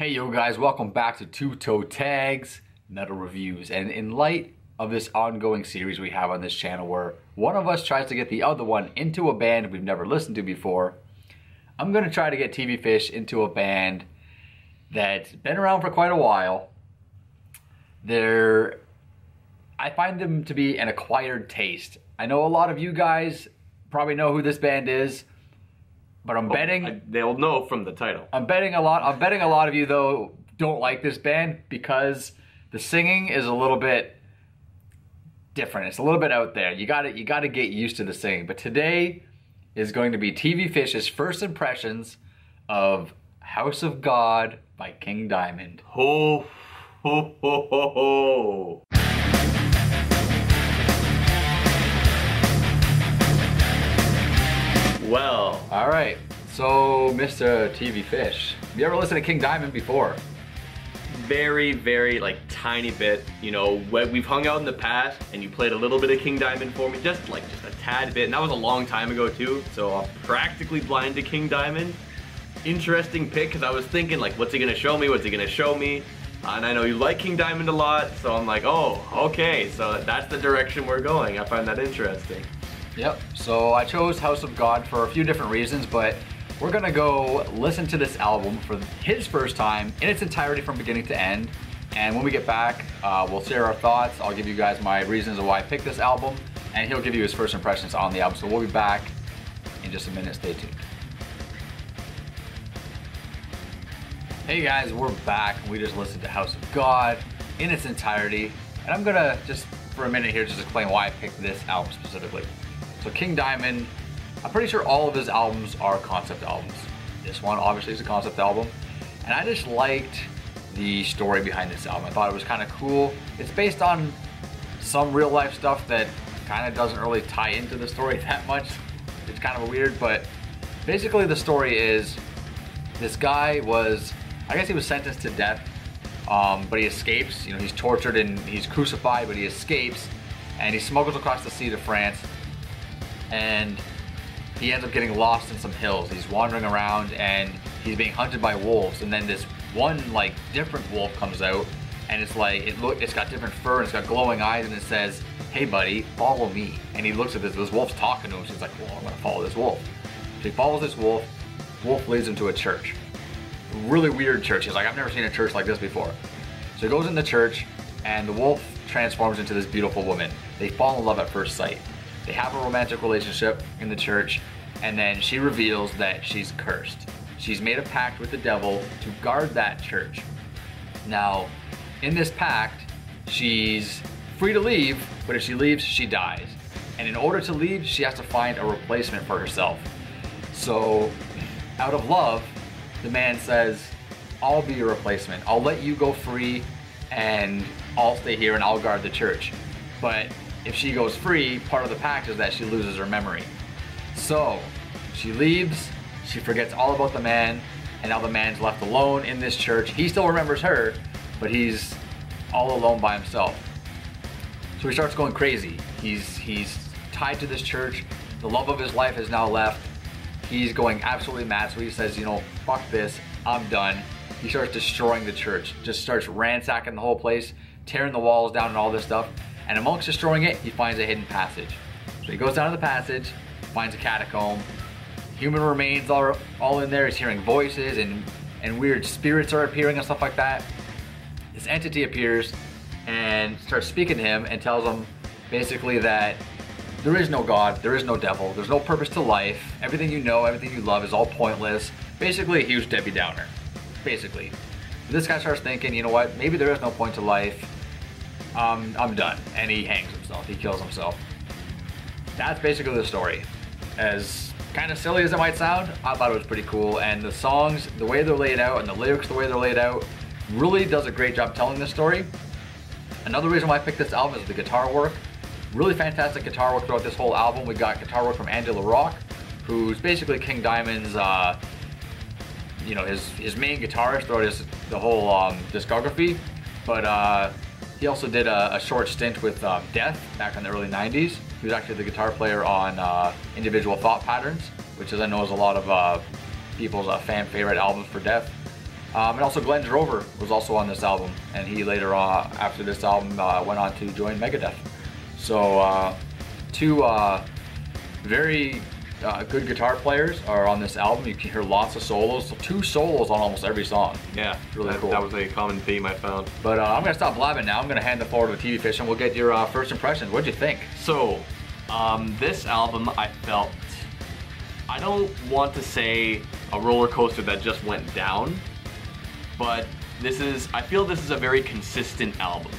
Hey yo guys, welcome back to Toe Tags Metal Reviews. And in light of this ongoing series we have on this channel where one of us tries to get the other one into a band we've never listened to before, I'm going to try to get Tvfish into a band that's been around for quite a while. I find them to be an acquired taste. I know a lot of you guys probably know who this band is, but I'm betting they'll know from the title. I'm betting a lot of you though don't like this band because the singing is a little bit different. It's a little bit out there. You got to get used to the singing. But today is going to be Tvfish's first impressions of House of God by King Diamond. Ho ho ho ho ho. Well, all right, so Mr. Tvfish, have you ever listened to King Diamond before? very like tiny bit. You know, when we've hung out in the past and you played a little bit of King Diamond for me, just a tad bit, and that was a long time ago too, so I'm practically blind to King Diamond. Interesting pick, because I was thinking like, what's he gonna show me, and I know you like King Diamond a lot, so I'm like, oh, okay, so that's the direction we're going. I find that interesting. Yep, so I chose House of God for a few different reasons, but we're gonna go listen to this album for his first time in its entirety from beginning to end. And when we get back, we'll share our thoughts. I'll give you guys my reasons of why I picked this album, and he'll give you his first impressions on the album. So we'll be back in just a minute, stay tuned. Hey guys, we're back. We just listened to House of God in its entirety. And I'm gonna just, for a minute here, just explain why I picked this album specifically. So King Diamond, I'm pretty sure all of his albums are concept albums. This one obviously is a concept album. And I just liked the story behind this album. I thought it was kind of cool. It's based on some real life stuff that kind of doesn't really tie into the story that much. It's kind of weird, but basically the story is this guy was, I guess he was sentenced to death, but he escapes. You know, he's tortured and he's crucified, but he escapes and he smuggles across the sea to France. And he ends up getting lost in some hills. He's wandering around and he's being hunted by wolves. And then this one like different wolf comes out, and it's like it's got different fur and it's got glowing eyes, and it says, "Hey buddy, follow me." And he looks at this wolf's talking to him. So he's like, "Well, I'm gonna follow this wolf." So he follows this wolf. Wolf leads him to a church, a really weird church. He's like, "I've never seen a church like this before." So he goes in the church, and the wolf transforms into this beautiful woman. They fall in love at first sight. They have a romantic relationship in the church, and then she reveals that she's cursed. She's made a pact with the devil to guard that church. Now, in this pact, she's free to leave, but if she leaves, she dies. And in order to leave, she has to find a replacement for herself. So, out of love, the man says, "I'll be your replacement. I'll let you go free, and I'll stay here and I'll guard the church." But if she goes free, part of the pact is that she loses her memory. So she leaves, she forgets all about the man, and now the man's left alone in this church. He still remembers her, but he's all alone by himself. So he starts going crazy. He's tied to this church. The love of his life has now left. He's going absolutely mad, so he says, you know, fuck this, I'm done. He starts destroying the church, just starts ransacking the whole place, tearing the walls down and all this stuff. And amongst destroying it, he finds a hidden passage. So he goes down to the passage, finds a catacomb. Human remains are all in there. He's hearing voices and weird spirits are appearing and stuff like that. This entity appears and starts speaking to him and tells him basically that there is no God, there is no devil, there's no purpose to life. Everything you know, everything you love is all pointless. Basically a huge Debbie Downer, basically. This guy starts thinking, you know what, maybe there is no point to life. I'm done. And he hangs himself. He kills himself. That's basically the story. As kind of silly as it might sound, I thought it was pretty cool. And the songs, the way they're laid out, and the lyrics, the way they're laid out, really does a great job telling this story. Another reason why I picked this album is the guitar work. Really fantastic guitar work throughout this whole album. We got guitar work from Angren Rock, who's basically King Diamond's, you know, his main guitarist throughout the whole discography. But he also did a short stint with Death back in the early 90s. He was actually the guitar player on Individual Thought Patterns, which is, I know, is a lot of people's fan favorite albums for Death. And also Glenn Drover was also on this album, and he later on, after this album, went on to join Megadeth. So two very good guitar players are on this album. You can hear lots of solos, so 2 solos on almost every song. Yeah, really cool. That was a common theme I found. But I'm gonna stop blabbing now. I'm gonna hand it forward to Tvfish, and we'll get your first impressions. What'd you think? So, this album I felt, I don't want to say a roller coaster that just went down, but I feel this is a very consistent album.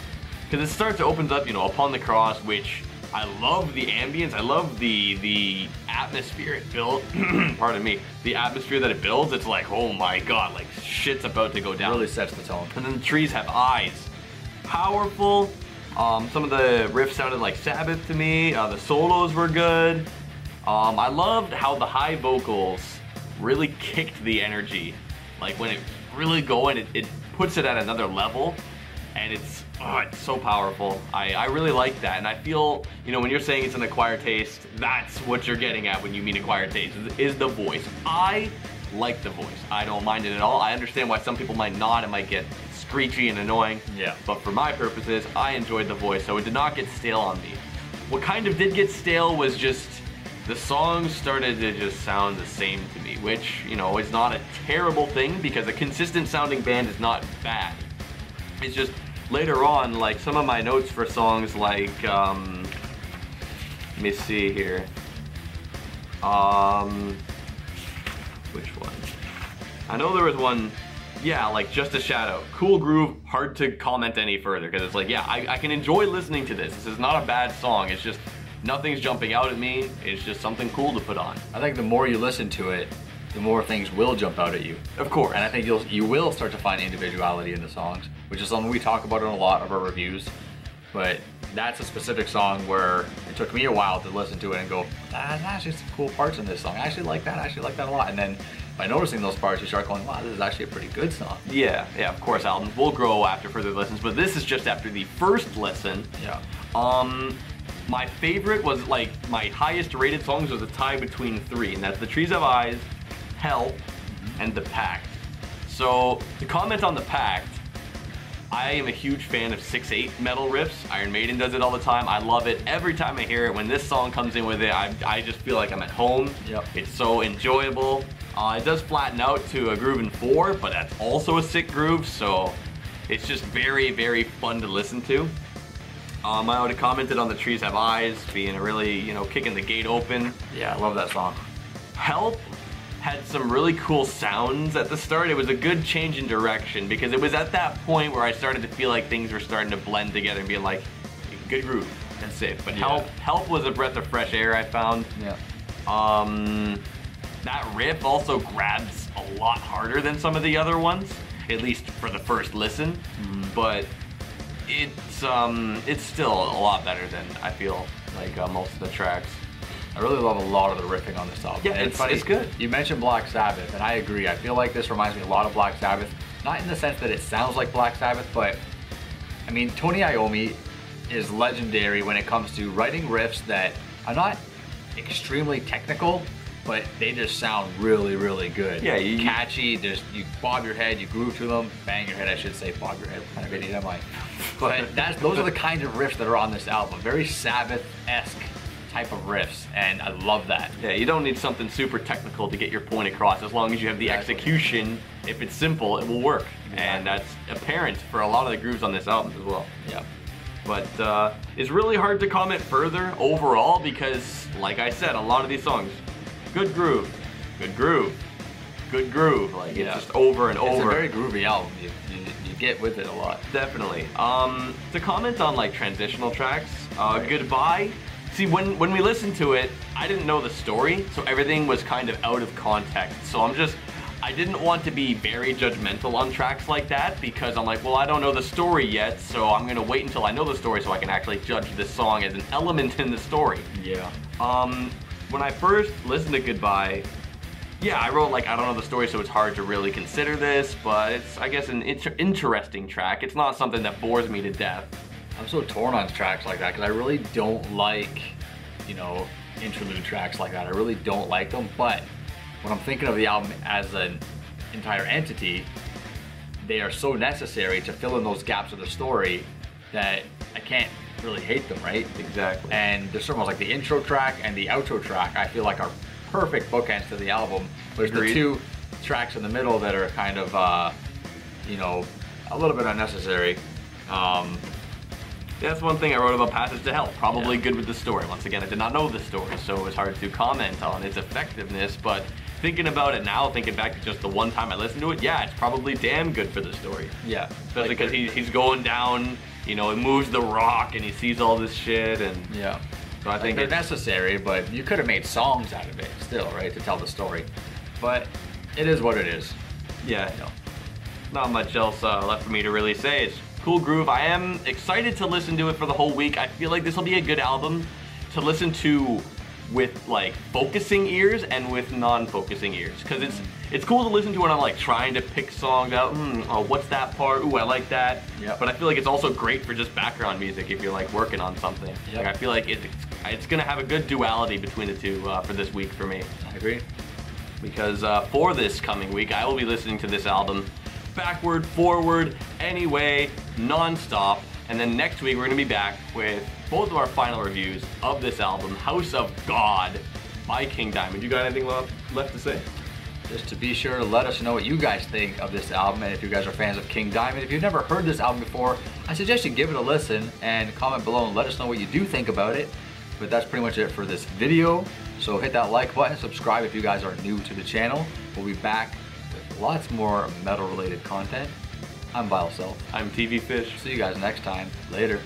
Because it starts, it opens up, you know, Upon the Cross, which I love the ambience, I love the atmosphere it built, pardon me, the atmosphere that it builds. It's like, oh my god, like shit's about to go down. It really sets the tone. And then the trees have eyes. Powerful. Some of the riffs sounded like Sabbath to me. The solos were good. I loved how the high vocals really kicked the energy. Like when it's really going, it puts it at another level, and it's so powerful. I really like that, and I feel, you know, when you're saying it's an acquired taste, that's what you're getting at when you mean acquired taste, is the voice. I like the voice. I don't mind it at all. I understand why some people might not. It might get screechy and annoying. Yeah. But for my purposes, I enjoyed the voice, so it did not get stale on me. What kind of did get stale was just the songs started to just sound the same to me, which, you know, is not a terrible thing, because a consistent sounding band is not bad. It's just later on, like some of my notes for songs like, let me see here. Which one? I know there was one, yeah, like Just a Shadow. Cool groove, hard to comment any further, because it's like, yeah, I can enjoy listening to this. This is not a bad song, it's just, nothing's jumping out at me. It's just something cool to put on. I think the more you listen to it, the more things will jump out at you. Of course. And I think you will start to find individuality in the songs, which is something we talk about in a lot of our reviews. But that's a specific song where it took me a while to listen to it and go, there's actually some cool parts in this song. I actually like that a lot. And then by noticing those parts, you start going, wow, this is actually a pretty good song. Yeah, of course, albums will grow after further listens, but this is just after the first listen. Yeah. My favorite was, like, my highest rated songs was a tie between 3, and that's The Trees Have Eyes, Help, and The Pact. So, to comment on The Pact, I am a huge fan of 6/8 metal riffs. Iron Maiden does it all the time. I love it. Every time I hear it, when this song comes in with it, I just feel like I'm at home. Yep. It's so enjoyable. It does flatten out to a groove in 4, but that's also a sick groove, so it's just very, very fun to listen to. I already commented on The Trees Have Eyes being a really, you know, kicking the gate open. Yeah, I love that song. Help had some really cool sounds at the start. It was a good change in direction, because it was at that point where I started to feel like things were starting to blend together and being like, good groove, that's it. But yeah. Help was a breath of fresh air, I found. Yeah. That riff also grabs a lot harder than some of the other ones, at least for the first listen. But it's still a lot better than I feel like most of the tracks. I really love a lot of the riffing on this album. Yeah, and it's funny. It's good. You mentioned Black Sabbath, and I agree. I feel like this reminds me a lot of Black Sabbath. Not in the sense that it sounds like Black Sabbath, but I mean, Tony Iommi is legendary when it comes to writing riffs that are not extremely technical, but they just sound really, really good. Yeah, catchy. You bob your head, you groove to them, bang your head. I should say bob your head. What kind of idiot am I? But those are the kinds of riffs that are on this album. Very Sabbath-esque type of riffs, and I love that. Yeah, you don't need something super technical to get your point across. As long as you have the execution, if it's simple, it will work. Exactly. And that's apparent for a lot of the grooves on this album as well. Yeah. But it's really hard to comment further overall, because, like I said, a lot of these songs, good groove, good groove, good groove. Like, it's just over and over. It's a very groovy album. You get with it a lot. Definitely. To comment on, like, transitional tracks, Goodbye. See, when we listened to it, I didn't know the story, so everything was kind of out of context. So I didn't want to be very judgmental on tracks like that, because I'm like, well, I don't know the story yet, so I'm gonna wait until I know the story so I can actually judge this song as an element in the story. Yeah. When I first listened to Goodbye, yeah, I wrote, like, I don't know the story, so it's hard to really consider this, but it's, I guess, an interesting track. It's not something that bores me to death. I'm so torn on tracks like that, because I really don't like, you know, interlude tracks like that. I really don't like them, but when I'm thinking of the album as an entire entity, they are so necessary to fill in those gaps of the story that I can't really hate them, right? Exactly. And there's almost like the intro track and the outro track I feel like are perfect bookends to the album. There's Agreed. the two tracks in the middle that are kind of, you know, a little bit unnecessary. That's one thing I wrote about Passage to Hell. Probably good with the story. Once again, I did not know the story, so it was hard to comment on its effectiveness, but thinking about it now, thinking back to just the one time I listened to it, yeah, it's probably damn good for the story. Yeah. Especially because he's going down, you know, it moves the rock and he sees all this shit, and yeah. so I think they're it's necessary, but you could have made songs out of it still, right, to tell the story. But it is what it is. yeah, not much else left for me to really say. It's cool groove. I am excited to listen to it for the whole week. I feel like this will be a good album to listen to with like focusing ears and with non-focusing ears, because it's cool to listen to when I'm like trying to pick songs out. Oh, what's that part? Ooh, I like that. Yep. But I feel like it's also great for just background music if you're like working on something. Yep. Like I feel like it's gonna have a good duality between the two for this week for me. I agree. Because for this coming week, I will be listening to this album backward, forward, anyway, non-stop. And then next week, we're going to be back with both of our final reviews of this album, House of God by King Diamond. You got anything left to say? Just to be sure to let us know what you guys think of this album, and if you guys are fans of King Diamond. If you've never heard this album before, I suggest you give it a listen and comment below and let us know what you do think about it. But that's pretty much it for this video. So hit that like button, subscribe if you guys are new to the channel. We'll be back with lots more metal related content. I'm Vile Self. I'm Tvfish. See you guys next time. Later.